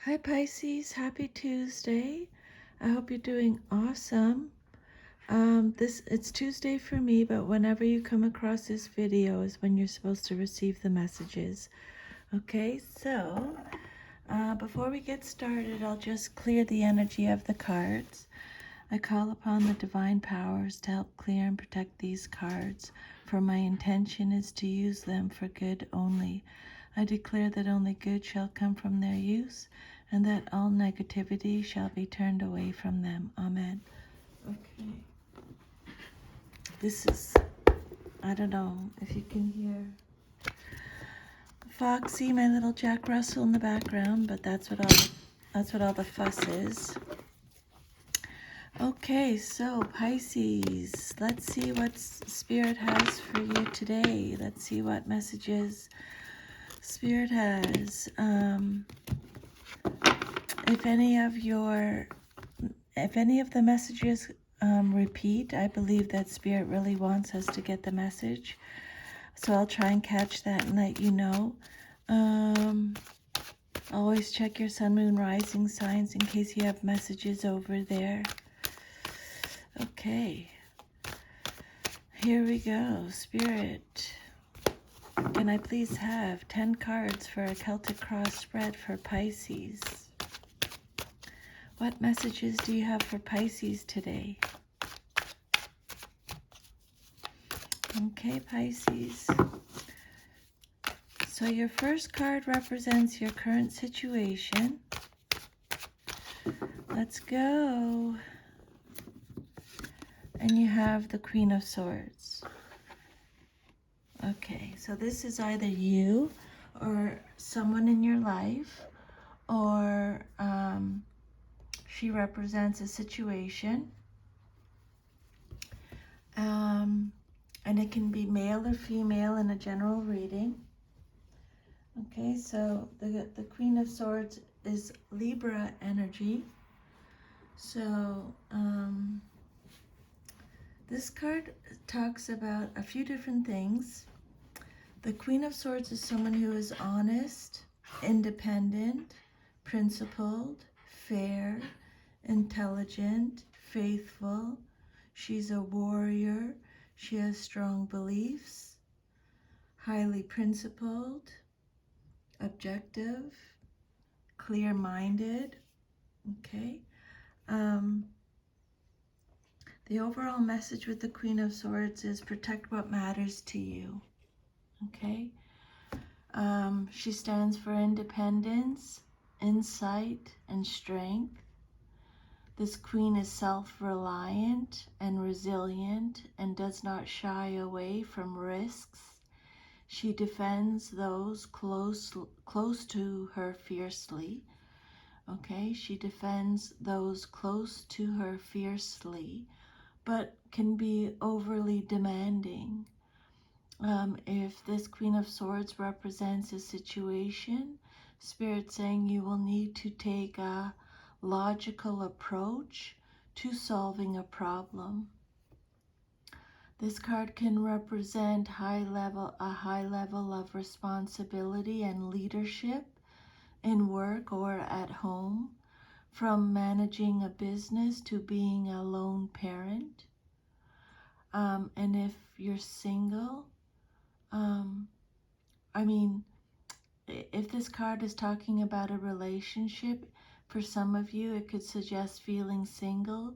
Hi Pisces, happy Tuesday. I hope you're doing awesome. It's Tuesday for me, but whenever you come across this video is when you're supposed to receive the messages. Okay, so before we get started, I'll just clear the energy of the cards. I call upon the divine powers to help clear and protect these cards, for my intention is to use them for good only. I declare that only good shall come from their use, and that all negativity shall be turned away from them. Amen. Okay. This is, I don't know if you can hear Foxy, my little Jack Russell in the background, but that's what all the fuss is. Okay, so Pisces, let's see what Spirit has for you today. Let's see what messages Spirit has. If any of the messages repeat, I believe that Spirit really wants us to get the message. So I'll try and catch that and let you know. Always check your sun, moon, rising signs in case you have messages over there. Okay. Here we go. Spirit, can I please have 10 cards for a Celtic Cross spread for Pisces? What messages do you have for Pisces today? Okay, Pisces. So your first card represents your current situation. Let's go. And you have the Queen of Swords. Okay, so this is either you or someone in your life, or she represents a situation. And it can be male or female in a general reading. Okay, so the Queen of Swords is Libra energy. So this card talks about a few different things. The Queen of Swords is someone who is honest, independent, principled, fair, intelligent, faithful. She's a warrior. She has strong beliefs, highly principled, objective, clear-minded. Okay. The overall message with the Queen of Swords is protect what matters to you. Okay. She stands for independence, insight, and strength. This queen is self-reliant and resilient and does not shy away from risks. She defends those close to her fiercely. Okay, she defends those close to her fiercely, but can be overly demanding. If this Queen of Swords represents a situation, Spirit saying you will need to take a logical approach to solving a problem. This card can represent a high level of responsibility and leadership in work or at home, from managing a business to being a lone parent. And if you're single, if this card is talking about a relationship, for some of you, it could suggest feeling single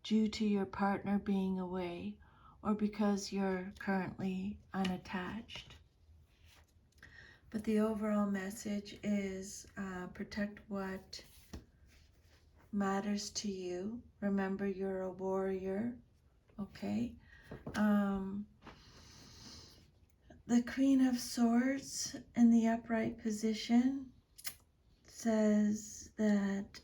due to your partner being away or because you're currently unattached. But the overall message is protect what matters to you. Remember, you're a warrior, okay? The Queen of Swords in the upright position says that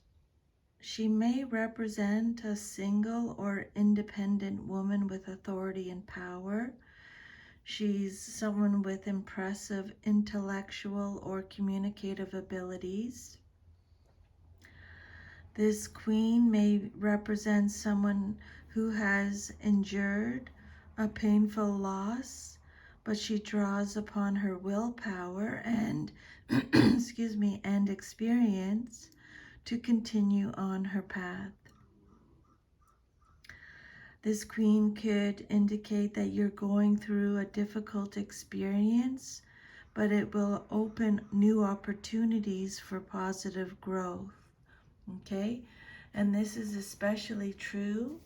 she may represent a single or independent woman with authority and power. She's someone with impressive intellectual or communicative abilities. This queen may represent someone who has endured a painful loss, but she draws upon her willpower and excuse me, and experience to continue on her path. This Queen could indicate that you're going through a difficult experience, but it will open new opportunities for positive growth. Okay? And this is especially true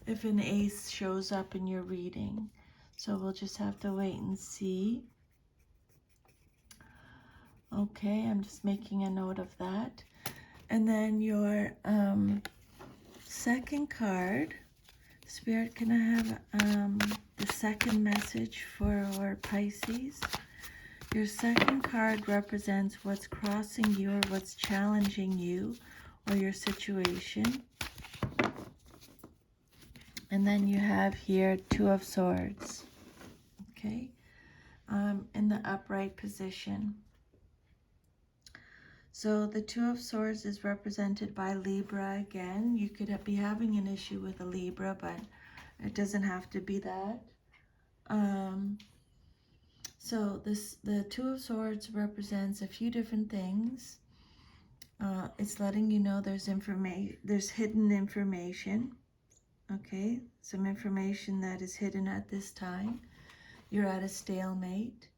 if an ace shows up in your reading. So we'll just have to wait and see. Okay, I'm just making a note of that. And then your second card, Spirit, can I have the second message for Pisces? Your second card represents what's crossing you or what's challenging you or your situation. And then you have here Two of Swords, okay, in the upright position. So the Two of Swords is represented by Libra again. You could be having an issue with a Libra, but it doesn't have to be that. So the Two of Swords represents a few different things. It's letting you know there's hidden information. Okay, some information that is hidden at this time. You're at a stalemate.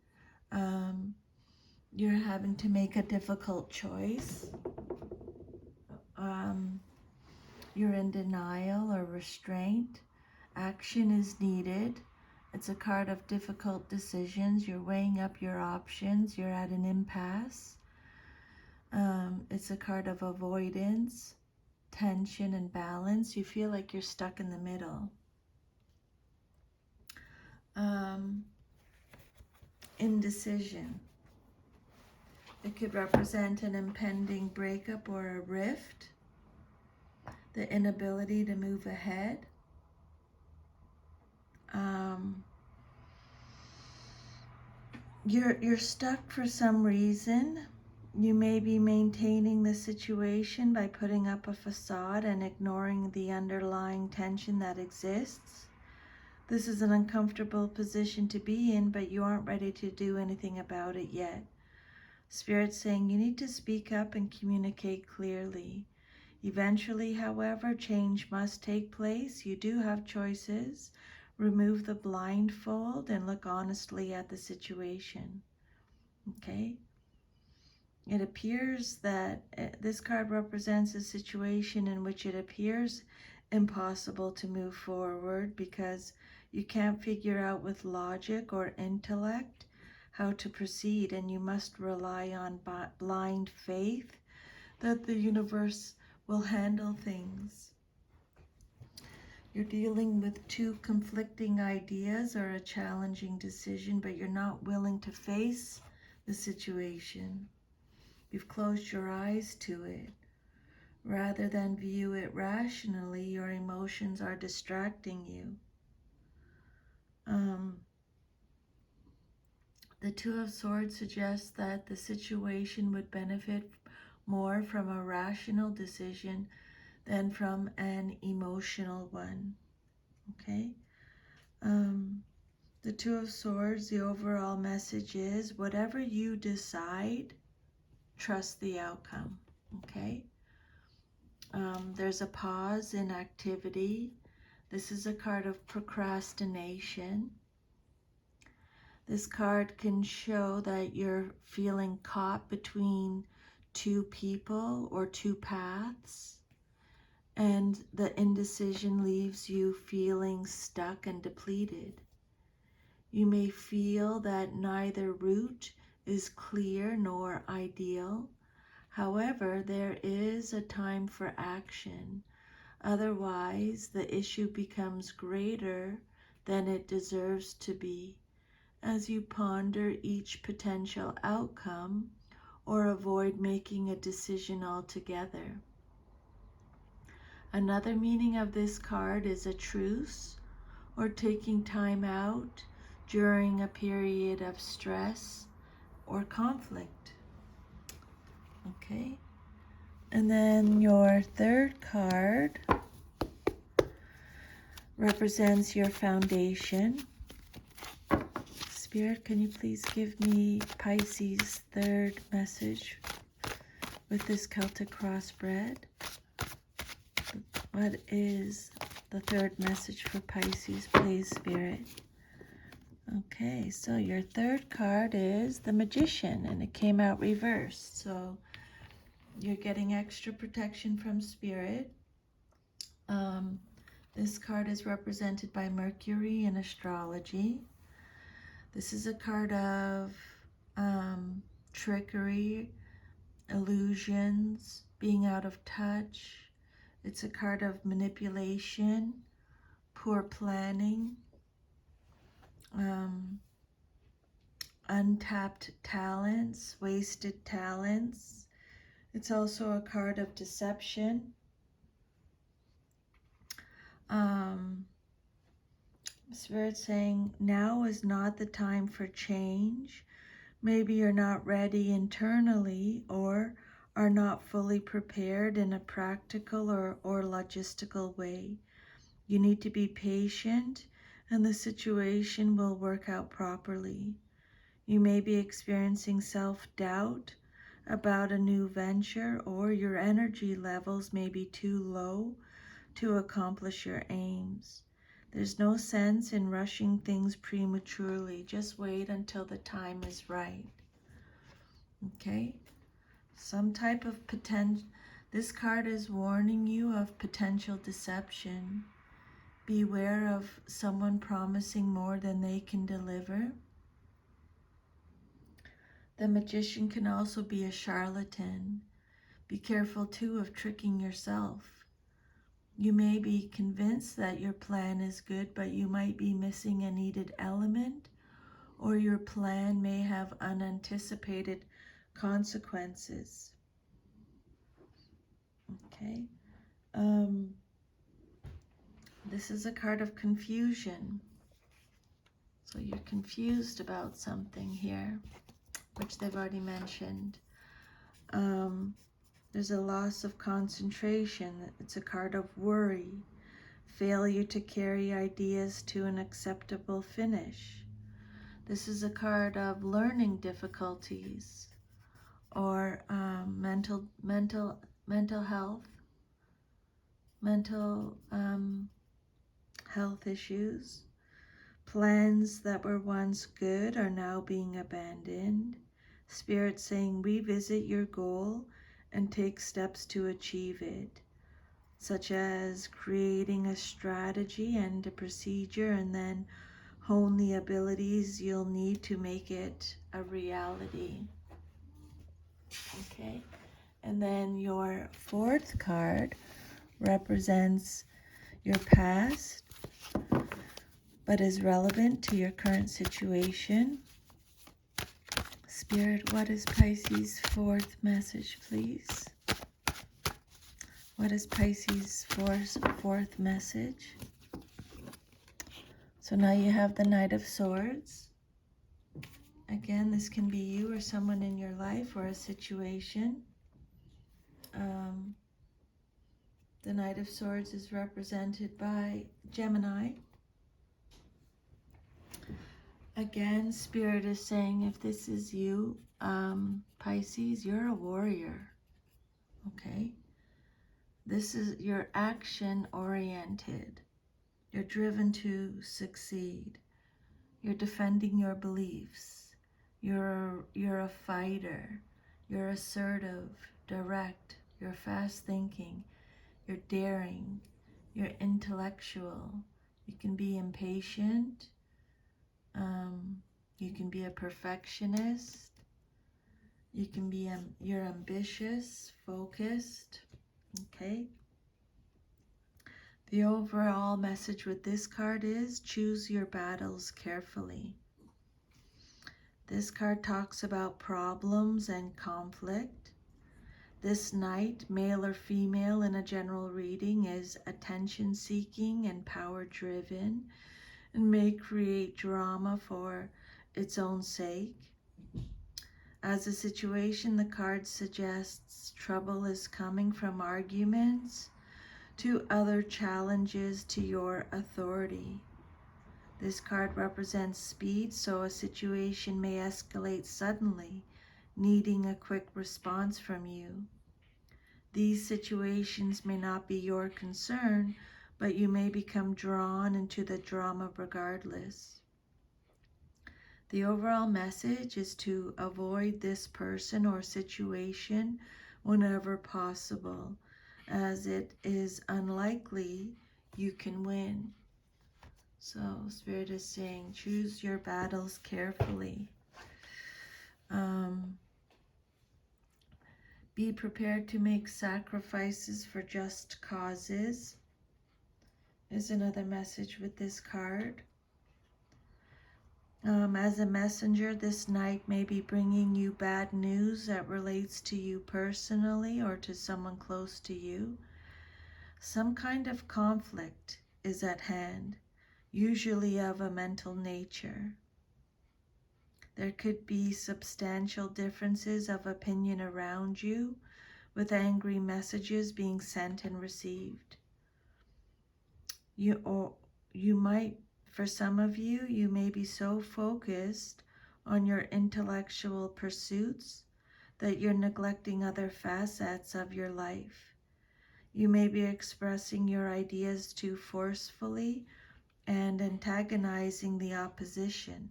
You're having to make a difficult choice. You're in denial or restraint. Action is needed. It's a card of difficult decisions. You're weighing up your options. You're at an impasse. It's a card of avoidance, tension, and balance. You feel like you're stuck in the middle. Indecision. It could represent an impending breakup or a rift, the inability to move ahead. You're stuck for some reason. You may be maintaining the situation by putting up a facade and ignoring the underlying tension that exists. This is an uncomfortable position to be in, but you aren't ready to do anything about it yet. Spirit's saying you need to speak up and communicate clearly. Eventually, however, change must take place. You do have choices. Remove the blindfold and look honestly at the situation. Okay? It appears that this card represents a situation in which it appears impossible to move forward because you can't figure out with logic or intellect how to proceed, and you must rely on blind faith that the universe will handle things. You're dealing with two conflicting ideas or a challenging decision, but you're not willing to face the situation. You've closed your eyes to it. Rather than view it rationally, your emotions are distracting you. The Two of Swords suggests that the situation would benefit more from a rational decision than from an emotional one. Okay? The Two of Swords, the overall message is whatever you decide, trust the outcome. Okay? There's a pause in activity. This is a card of procrastination. This card can show that you're feeling caught between two people or two paths, and the indecision leaves you feeling stuck and depleted. You may feel that neither route is clear nor ideal. However, there is a time for action. Otherwise, the issue becomes greater than it deserves to be as you ponder each potential outcome or avoid making a decision altogether. Another meaning of this card is a truce or taking time out during a period of stress or conflict. Okay? And then your third card represents your foundation. Spirit, can you please give me Pisces' third message with this Celtic crossbred. What is the third message for Pisces, please, Spirit? Okay, so your third card is the Magician, and it came out reversed. So you're getting extra protection from Spirit. This card is represented by Mercury in astrology. This is a card of trickery, illusions, being out of touch. It's a card of manipulation, poor planning, untapped talents, wasted talents. It's also a card of deception. Spirit saying now is not the time for change. Maybe you're not ready internally or are not fully prepared in a practical or logistical way. You need to be patient and the situation will work out properly. You may be experiencing self-doubt about a new venture, or your energy levels may be too low to accomplish your aims. There's no sense in rushing things prematurely. Just wait until the time is right. Okay? Some type of potential. This card is warning you of potential deception. Beware of someone promising more than they can deliver. The Magician can also be a charlatan. Be careful too of tricking yourself. You may be convinced that your plan is good, but you might be missing a needed element, or your plan may have unanticipated consequences. Okay. This is a card of confusion. So you're confused about something here, which they've already mentioned. There's a loss of concentration. It's a card of worry. Failure to carry ideas to an acceptable finish. This is a card of learning difficulties or mental health issues. Plans that were once good are now being abandoned. Spirit saying revisit your goal and take steps to achieve it, such as creating a strategy and a procedure, and then hone the abilities you'll need to make it a reality. Okay, and then your fourth card represents your past, but is relevant to your current situation. Spirit, what is Pisces' fourth message, please? What is Pisces' fourth message? So now you have the Knight of Swords. Again, this can be you or someone in your life or a situation. The Knight of Swords is represented by Gemini. Again, Spirit is saying if this is you, Pisces, you're a warrior. Okay? This is, you're action-oriented. You're driven to succeed. You're defending your beliefs. You're a fighter. You're assertive, direct. You're fast thinking. You're daring. You're intellectual. You can be impatient. You can be a perfectionist. You can be, you're ambitious, focused. Okay? The overall message with this card is choose your battles carefully. This card talks about problems and conflict. This knight, male or female in a general reading, is attention-seeking and power-driven and may create drama for its own sake. As a situation, the card suggests trouble is coming from arguments to other challenges to your authority. This card represents speed, so a situation may escalate suddenly, needing a quick response from you. these situations may not be your concern, but you may become drawn into the drama regardless. The overall message is to avoid this person or situation whenever possible, as it is unlikely you can win. So Spirit is saying, choose your battles carefully. Be prepared to make sacrifices for just causes is another message with this card. As a messenger, this knight may be bringing you bad news that relates to you personally or to someone close to you. Some kind of conflict is at hand, usually of a mental nature. There could be substantial differences of opinion around you, with angry messages being sent and received. For some of you, you may be so focused on your intellectual pursuits that you're neglecting other facets of your life. You may be expressing your ideas too forcefully and antagonizing the opposition.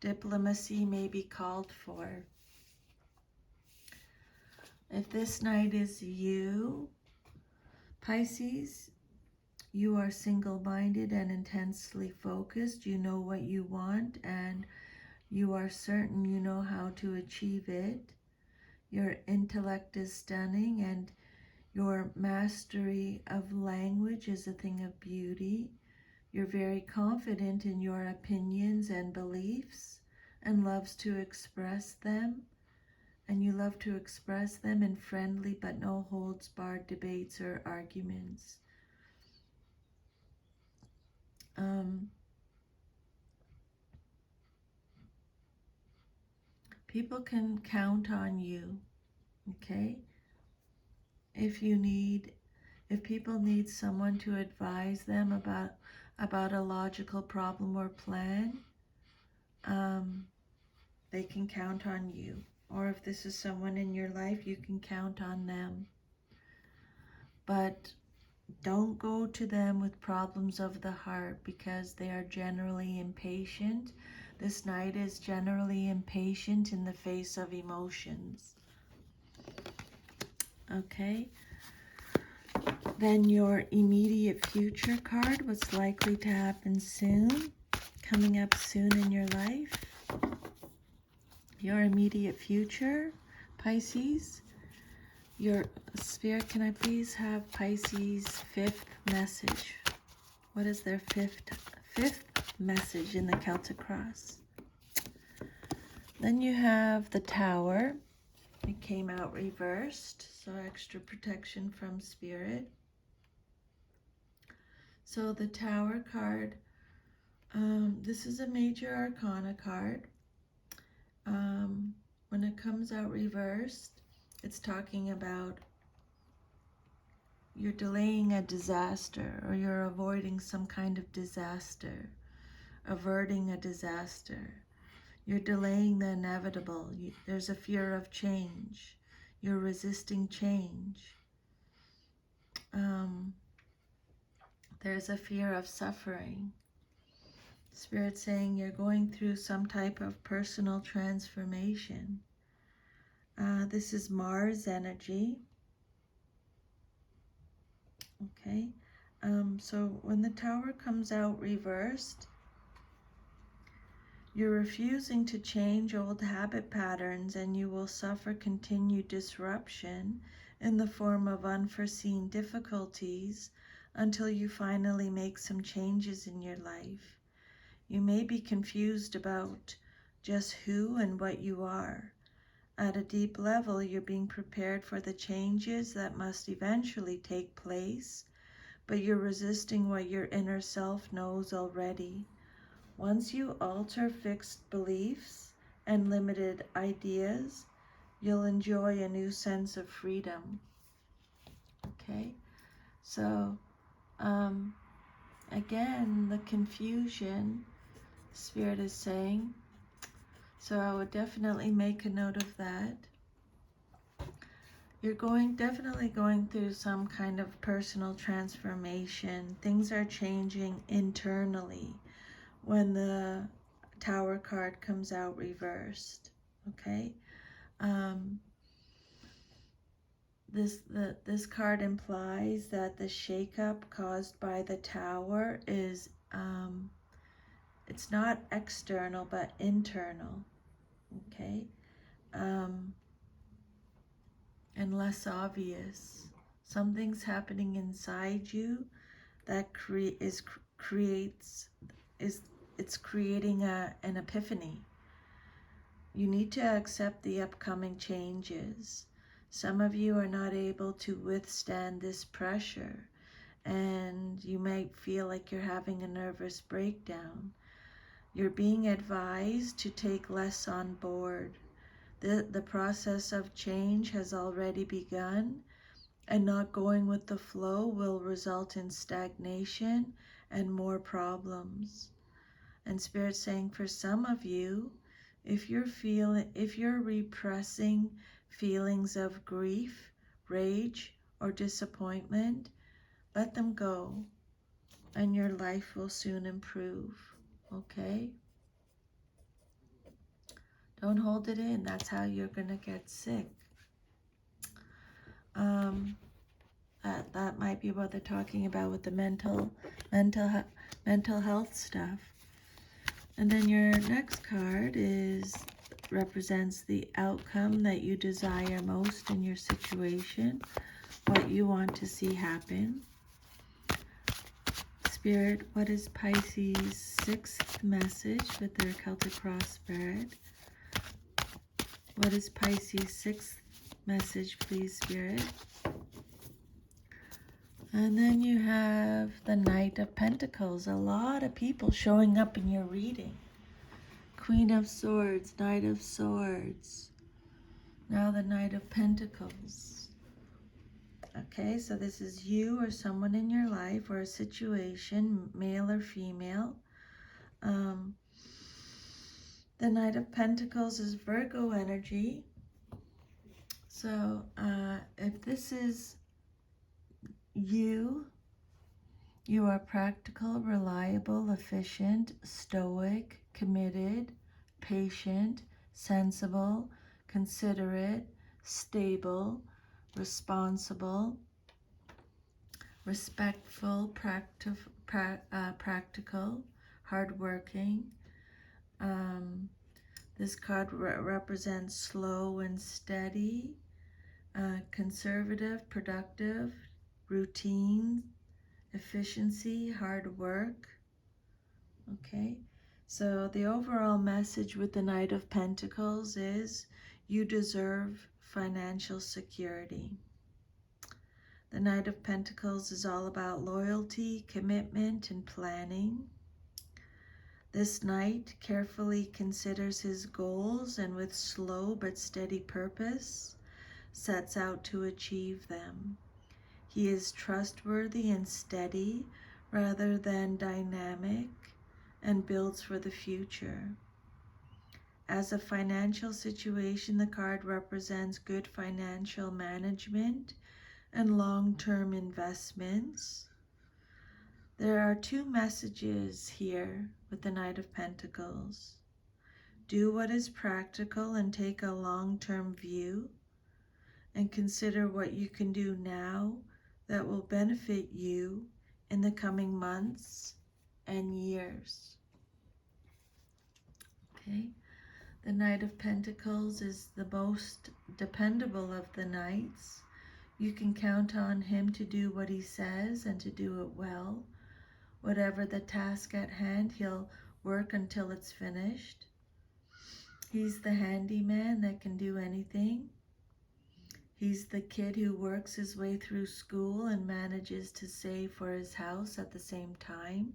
Diplomacy may be called for. If this knight is you, Pisces, you are single-minded and intensely focused. You know what you want and you are certain you know how to achieve it. Your intellect is stunning and your mastery of language is a thing of beauty. You're very confident in your opinions and beliefs and loves to express them. And you love to express them in friendly but no holds barred debates or arguments. People can count on you, okay? If people need someone to advise them about a logical problem or plan, they can count on you. Or if this is someone in your life, you can count on them. But don't go to them with problems of the heart because they are generally impatient. This knight is generally impatient in the face of emotions. Okay. Then your immediate future card, what's likely to happen soon, coming up soon in your life. Your immediate future, Pisces. Your Spirit, can I please have Pisces' fifth message? What is their fifth message in the Celtic cross? Then you have the Tower. It came out reversed, so extra protection from Spirit. So the Tower card, this is a major arcana card. When it comes out reversed, it's talking about you're delaying a disaster or you're avoiding some kind of disaster, averting a disaster. You're delaying the inevitable. There's a fear of change. You're resisting change. There's a fear of suffering. Spirit saying you're going through some type of personal transformation. This is Mars energy. Okay. So when the Tower comes out reversed, you're refusing to change old habit patterns and you will suffer continued disruption in the form of unforeseen difficulties until you finally make some changes in your life. You may be confused about just who and what you are. At a deep level, you're being prepared for the changes that must eventually take place, but you're resisting what your inner self knows already. Once you alter fixed beliefs and limited ideas, you'll enjoy a new sense of freedom. Okay, so again, the confusion, Spirit is saying, so I would definitely make a note of that. You're definitely going through some kind of personal transformation. Things are changing internally when the Tower card comes out reversed. Okay? Um, this card implies that the shakeup caused by the Tower is it's not external but internal. Okay? And less obvious. Something's happening inside you that it's creating an epiphany. You need to accept the upcoming changes. Some of you are not able to withstand this pressure, and you might feel like you're having a nervous breakdown. You're being advised to take less on board. The process of change has already begun, and not going with the flow will result in stagnation and more problems. And Spirit's saying for some of you, if you're repressing feelings of grief, rage, or disappointment, let them go, and your life will soon improve. Okay? Don't hold it in. That's how you're gonna get sick. That might be what they're talking about with the mental health stuff. And then your next card represents the outcome that you desire most in your situation, what you want to see happen. Spirit, what is Pisces' sixth message with their Celtic Cross Spirit? What is Pisces' sixth message, please, Spirit? And then you have the Knight of Pentacles. A lot of people showing up in your reading. Queen of Swords, Knight of Swords. Now the Knight of Pentacles. Okay, so this is you or someone in your life or a situation, male or female. The Knight of Pentacles is Virgo energy. So if this is you are practical, reliable, efficient, stoic, committed, patient, sensible, considerate, stable, responsible, respectful, practical, hardworking. This card represents slow and steady, conservative, productive, routine, efficiency, hard work. Okay, so the overall message with the Knight of Pentacles is you deserve financial security. The Knight of Pentacles is all about loyalty, commitment, and planning. This knight carefully considers his goals and with slow but steady purpose sets out to achieve them. He is trustworthy and steady rather than dynamic and builds for the future. As a financial situation, the card represents good financial management and long-term investments. There are two messages here with the Knight of Pentacles. Do what is practical and take a long-term view, and consider what you can do now that will benefit you in the coming months and years. Okay, the Knight of Pentacles is the most dependable of the knights. You can count on him to do what he says and to do it well. Whatever the task at hand, he'll work until it's finished. He's the handyman that can do anything. He's the kid who works his way through school and manages to save for his house at the same time.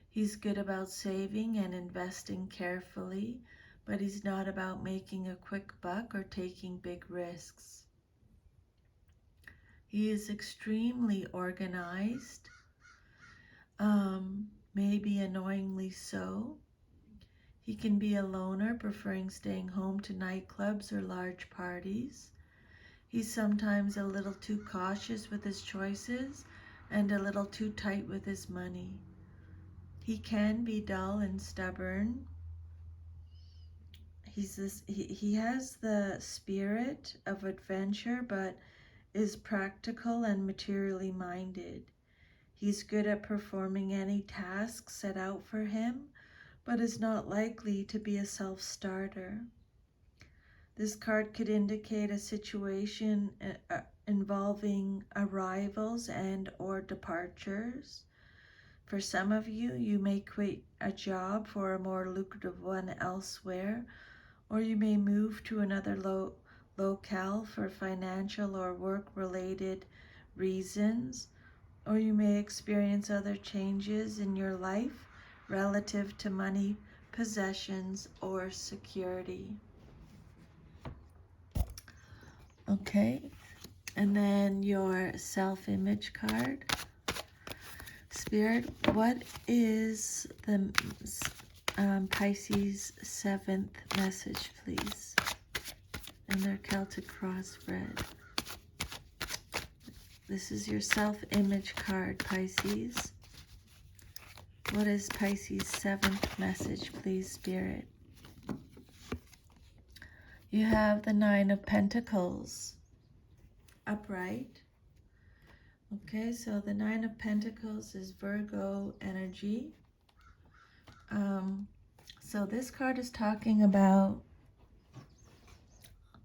He's good about saving and investing carefully, but he's not about making a quick buck or taking big risks. He is extremely organized, maybe annoyingly so. He can be a loner, preferring staying home to nightclubs or large parties. He's sometimes a little too cautious with his choices and a little too tight with his money. He can be dull and stubborn. He has the spirit of adventure, but is practical and materially minded. He's good at performing any task set out for him, but is not likely to be a self-starter. This card could indicate a situation involving arrivals and or departures. For some of you, you may quit a job for a more lucrative one elsewhere, or you may move to another locale for financial or work-related reasons, or you may experience other changes in your life relative to money, possessions, or security. Okay, and then your self-image card. Spirit, what is the Pisces 7th message, please? And their Celtic cross spread. This is your self-image card, Pisces. What is Pisces 7th message, please, Spirit? You have the 9 of Pentacles upright. Okay, so the 9 of Pentacles is Virgo energy. So this card is talking about,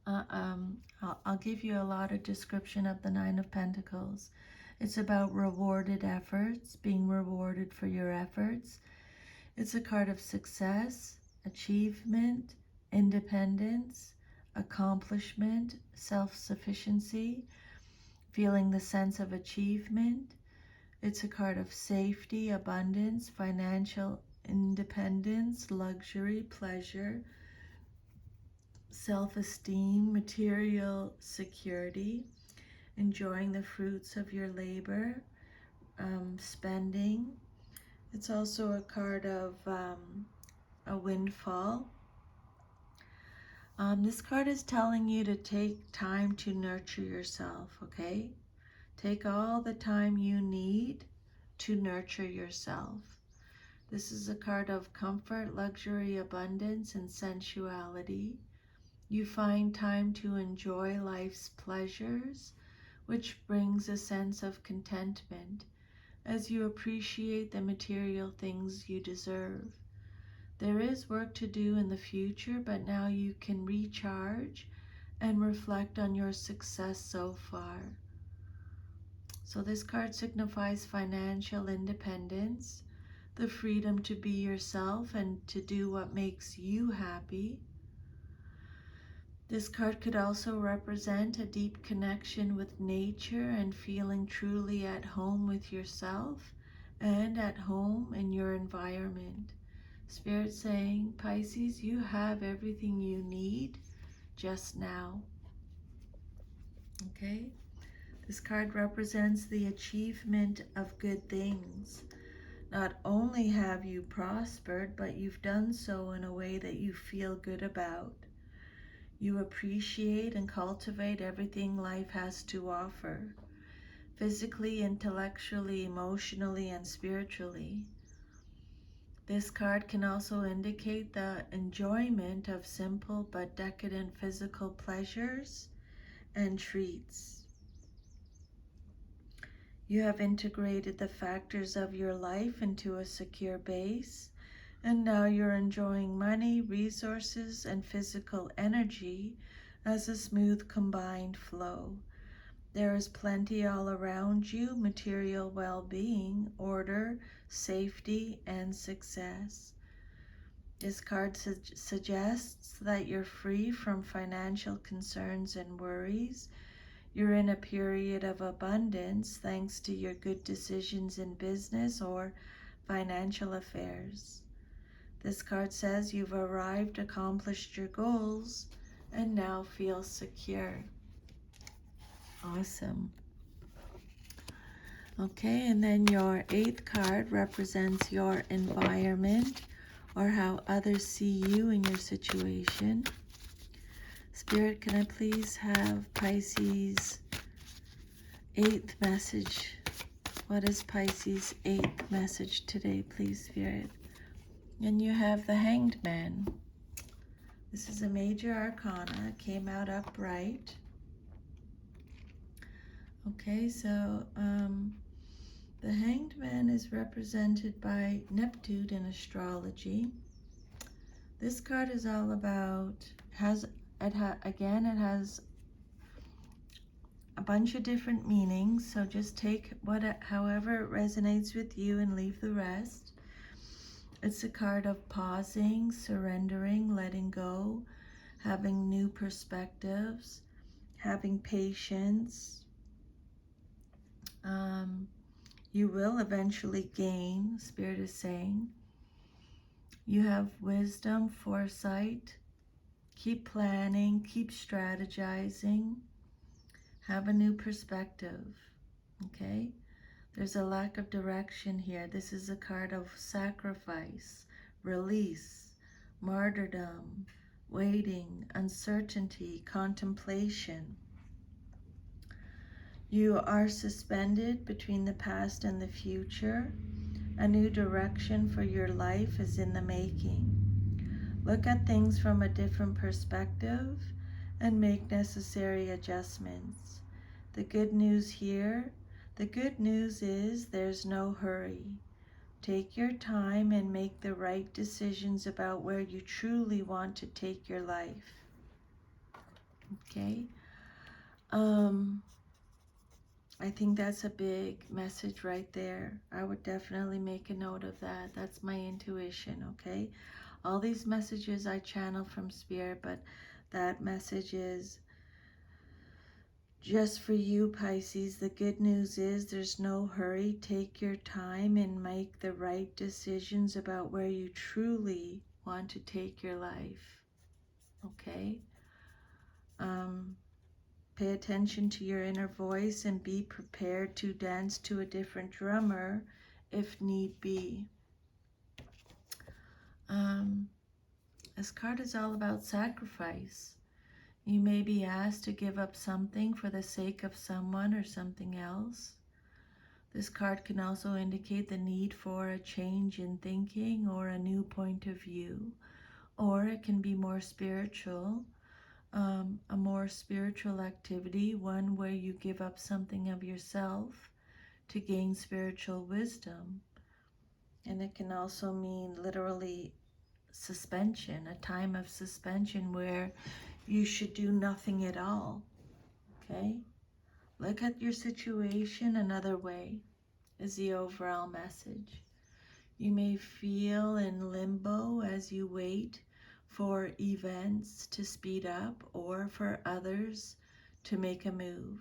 I'll give you a lot of description of the 9 of Pentacles. It's about rewarded efforts, being rewarded for your efforts. It's a card of success, achievement, independence, accomplishment, self-sufficiency, feeling the sense of achievement. It's a card of safety, abundance, financial independence, luxury, pleasure, self-esteem, material security, enjoying the fruits of your labor, spending. It's also a card of a windfall. This card is telling you to take time to nurture yourself, okay? Take all the time you need to nurture yourself. This is a card of comfort, luxury, abundance, and sensuality. You find time to enjoy life's pleasures, which brings a sense of contentment as you appreciate the material things you deserve. There is work to do in the future, but now you can recharge and reflect on your success so far. So this card signifies financial independence, the freedom to be yourself and to do what makes you happy. This card could also represent a deep connection with nature and feeling truly at home with yourself and at home in your environment. Spirit saying, Pisces, you have everything you need just now. Okay? This card represents the achievement of good things. Not only have you prospered, but you've done so in a way that you feel good about. You appreciate and cultivate everything life has to offer, physically, intellectually, emotionally, and spiritually. This card can also indicate the enjoyment of simple but decadent physical pleasures and treats. You have integrated the factors of your life into a secure base, and now you're enjoying money, resources, and physical energy as a smooth combined flow. There is plenty all around you, material well-being, order, safety, and success. This card suggests that you're free from financial concerns and worries. You're in a period of abundance thanks to your good decisions in business or financial affairs. This card says you've arrived, accomplished your goals, and now feel secure. Awesome. Okay, and then your 8th card represents your environment or how others see you in your situation. Spirit, can I please have Pisces' 8th message? What is Pisces' 8th message today, please, Spirit? And you have the Hanged Man. This is a major arcana. It came out upright. Okay, so the Hanged Man is represented by Neptune in astrology. This card is all about, it has a bunch of different meanings, so just take however it resonates with you and leave the rest. It's a card of pausing, surrendering, letting go, having new perspectives, having patience. You will eventually gain, Spirit is saying. You have wisdom, foresight. Keep planning, keep strategizing. Have a new perspective, okay? There's a lack of direction here. This is a card of sacrifice, release, martyrdom, waiting, uncertainty, contemplation. You are suspended between the past and the future. A new direction for your life is in the making. Look at things from a different perspective and make necessary adjustments. The good news is there's no hurry. Take your time and make the right decisions about where you truly want to take your life. Okay? I think that's a big message right there. I would definitely make a note of that. That's my intuition, okay? All these messages I channel from Spirit, but that message is just for you, Pisces. The good news is there's no hurry. Take your time and make the right decisions about where you truly want to take your life, okay? Pay attention to your inner voice and be prepared to dance to a different drummer if need be. This card is all about sacrifice. You may be asked to give up something for the sake of someone or something else. This card can also indicate the need for a change in thinking or a new point of view, or it can be more spiritual. A more spiritual activity, one where you give up something of yourself to gain spiritual wisdom. And it can also mean literally suspension, a time of suspension where you should do nothing at all, okay? Look at your situation another way is the overall message. You may feel in limbo as you wait for events to speed up or for others to make a move.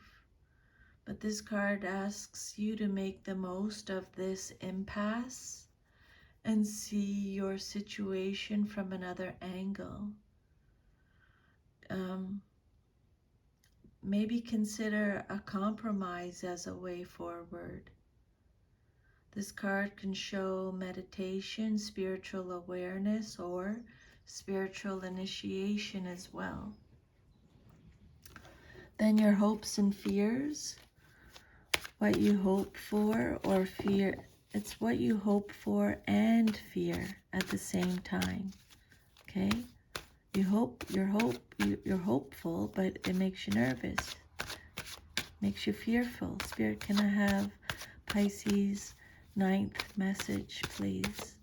But this card asks you to make the most of this impasse and see your situation from another angle. Maybe consider a compromise as a way forward. This card can show meditation, spiritual awareness, or spiritual initiation as well. Then your hopes and fears, what you hope for or fear. It's what you hope for and fear at the same time, okay? You're hopeful, but it makes you nervous, makes you fearful. Spirit, can I have Pisces' 9th message, please?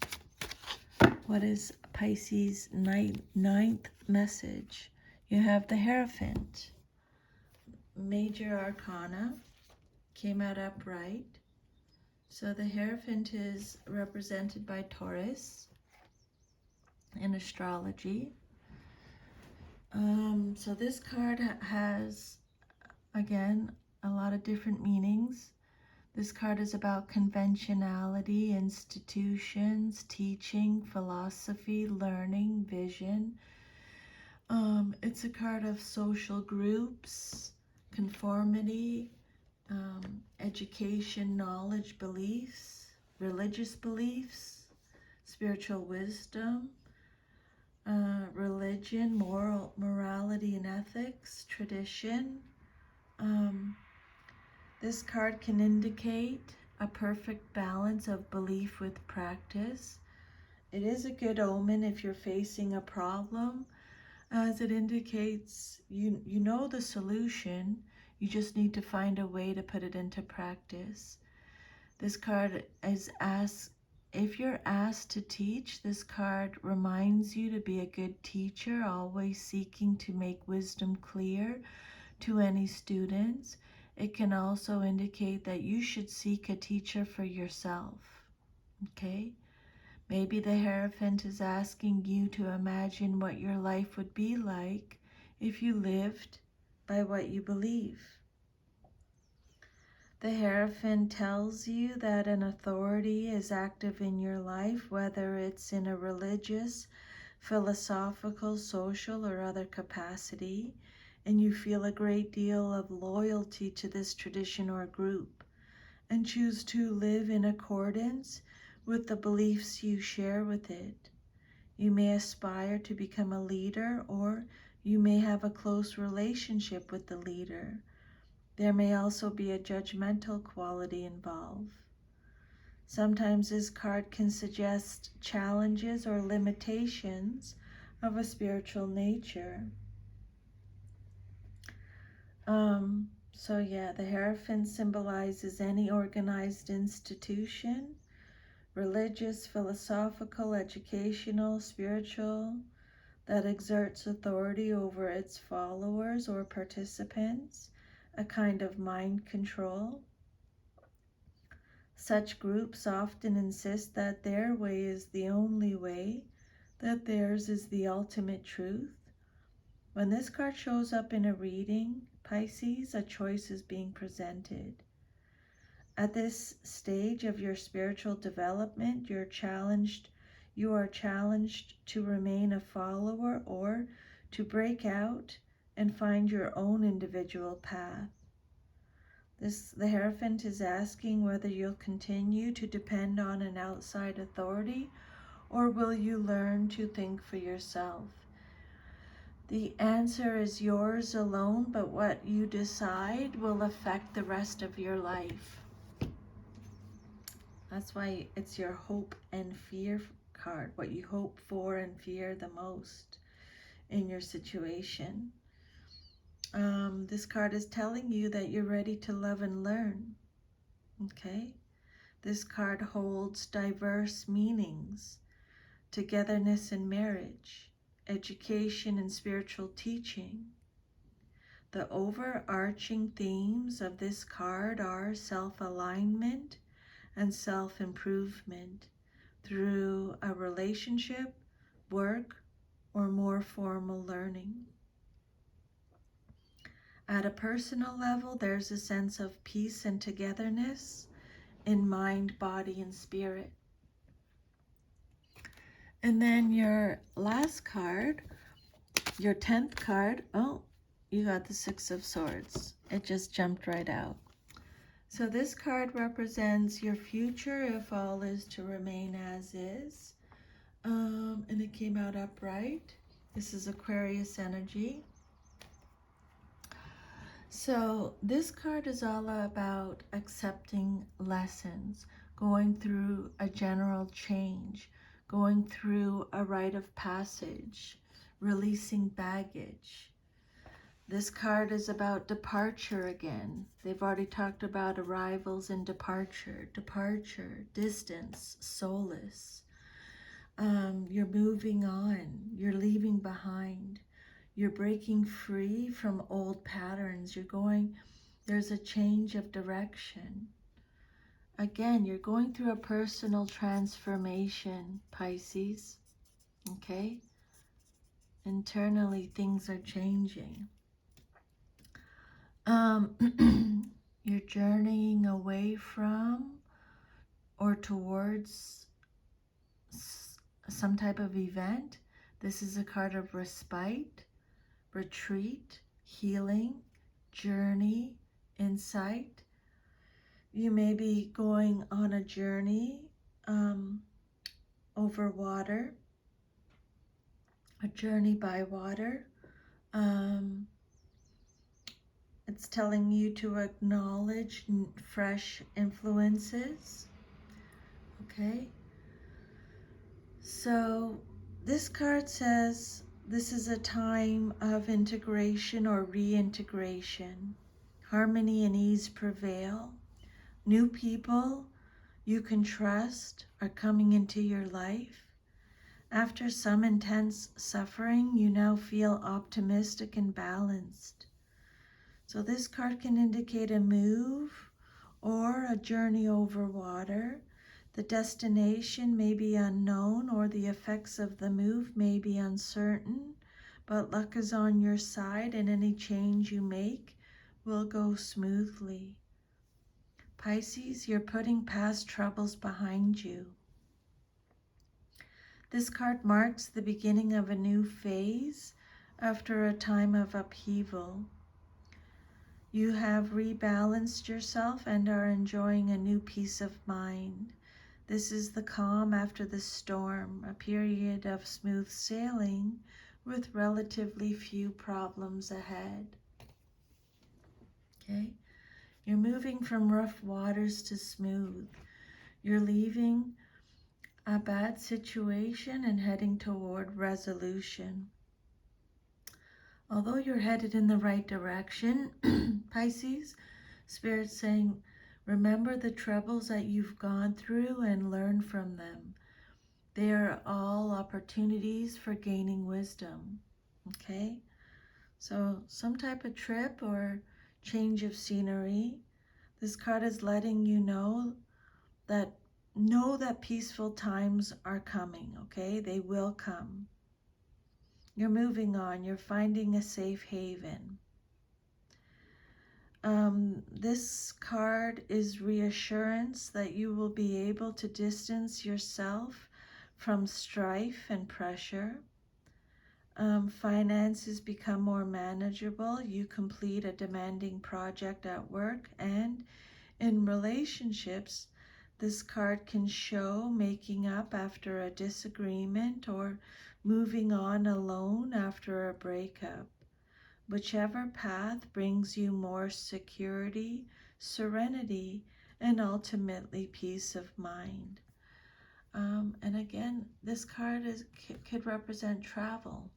What is Pisces' 9th message? You have the Hierophant. Major Arcana came out upright. So the Hierophant is represented by Taurus in astrology. So this card has, again, a lot of different meanings. This card is about conventionality, institutions, teaching, philosophy, learning, vision. It's a card of social groups, conformity, education, knowledge, beliefs, religious beliefs, spiritual wisdom, religion, morality and ethics, tradition. This card can indicate a perfect balance of belief with practice. It is a good omen if you're facing a problem, as it indicates you know the solution, you just need to find a way to put it into practice. This card is if you're asked to teach, this card reminds you to be a good teacher, always seeking to make wisdom clear to any students. It can also indicate that you should seek a teacher for yourself. Okay? Maybe the Hierophant is asking you to imagine what your life would be like if you lived by what you believe. The Hierophant tells you that an authority is active in your life, whether it's in a religious, philosophical, social, or other capacity, and you feel a great deal of loyalty to this tradition or group, and choose to live in accordance with the beliefs you share with it. You may aspire to become a leader, or you may have a close relationship with the leader. There may also be a judgmental quality involved. Sometimes this card can suggest challenges or limitations of a spiritual nature. The Hierophant symbolizes any organized institution, religious, philosophical, educational, spiritual, that exerts authority over its followers or participants, a kind of mind control. Such groups often insist that their way is the only way, that theirs is the ultimate truth. When this card shows up in a reading, Pisces, a choice is being presented. At this stage of your spiritual development, you are challenged to remain a follower or to break out and find your own individual path. The Hierophant is asking whether you'll continue to depend on an outside authority, or will you learn to think for yourself? The answer is yours alone, but what you decide will affect the rest of your life. That's why it's your hope and fear card, what you hope for and fear the most in your situation. This card is telling you that you're ready to love and learn. Okay? This card holds diverse meanings: togetherness and marriage, education and spiritual teaching. The overarching themes of this card are self-alignment and self-improvement through a relationship, work, or more formal learning. At a personal level, there's a sense of peace and togetherness in mind, body, and spirit. And then your last card, your 10th card, oh, you got the Six of Swords. It just jumped right out. So this card represents your future if all is to remain as is. And it came out upright. This is Aquarius energy. So this card is all about accepting lessons, going through a general change, going through a rite of passage, releasing baggage. This card is about departure again. They've already talked about arrivals and departure, distance, solace. You're moving on, you're leaving behind. You're breaking free from old patterns. There's a change of direction. Again, you're going through a personal transformation, Pisces. Okay? Internally, things are changing. You're journeying away from or towards some type of event. This is a card of respite, retreat, healing, journey, insight. You may be going on a journey over water. a journey by water. It's telling you to acknowledge fresh influences. Okay. So this card says this is a time of integration or reintegration. Harmony and ease prevail. New people you can trust are coming into your life. After some intense suffering, you now feel optimistic and balanced. So this card can indicate a move or a journey over water. The destination may be unknown or the effects of the move may be uncertain, but luck is on your side and any change you make will go smoothly. Pisces, you're putting past troubles behind you. This card marks the beginning of a new phase after a time of upheaval. You have rebalanced yourself and are enjoying a new peace of mind. This is the calm after the storm, a period of smooth sailing with relatively few problems ahead. Okay? You're moving from rough waters to smooth. You're leaving a bad situation and heading toward resolution. Although you're headed in the right direction, Pisces, Spirit's saying, remember the troubles that you've gone through and learn from them. They are all opportunities for gaining wisdom. Okay? So some type of trip or change of scenery. This card is letting you know that peaceful times are coming, okay? They will come. You're moving on. You're finding a safe haven. This card is reassurance that you will be able to distance yourself from strife and pressure. Finances become more manageable. You complete a demanding project at work, and in relationships, this card can show making up after a disagreement or moving on alone after a breakup. Whichever path brings you more security, serenity, and ultimately peace of mind. And again, this card could represent travel.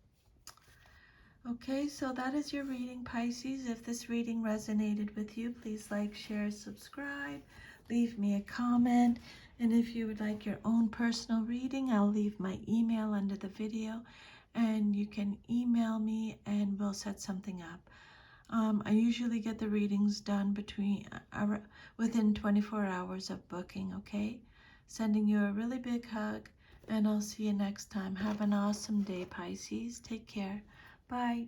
Okay, so that is your reading, Pisces. If this reading resonated with you, please like, share, subscribe, leave me a comment. And if you would like your own personal reading, I'll leave my email under the video and you can email me and we'll set something up. I usually get the readings done within 24 hours of booking, okay? Sending you a really big hug and I'll see you next time. Have an awesome day, Pisces. Take care. Bye.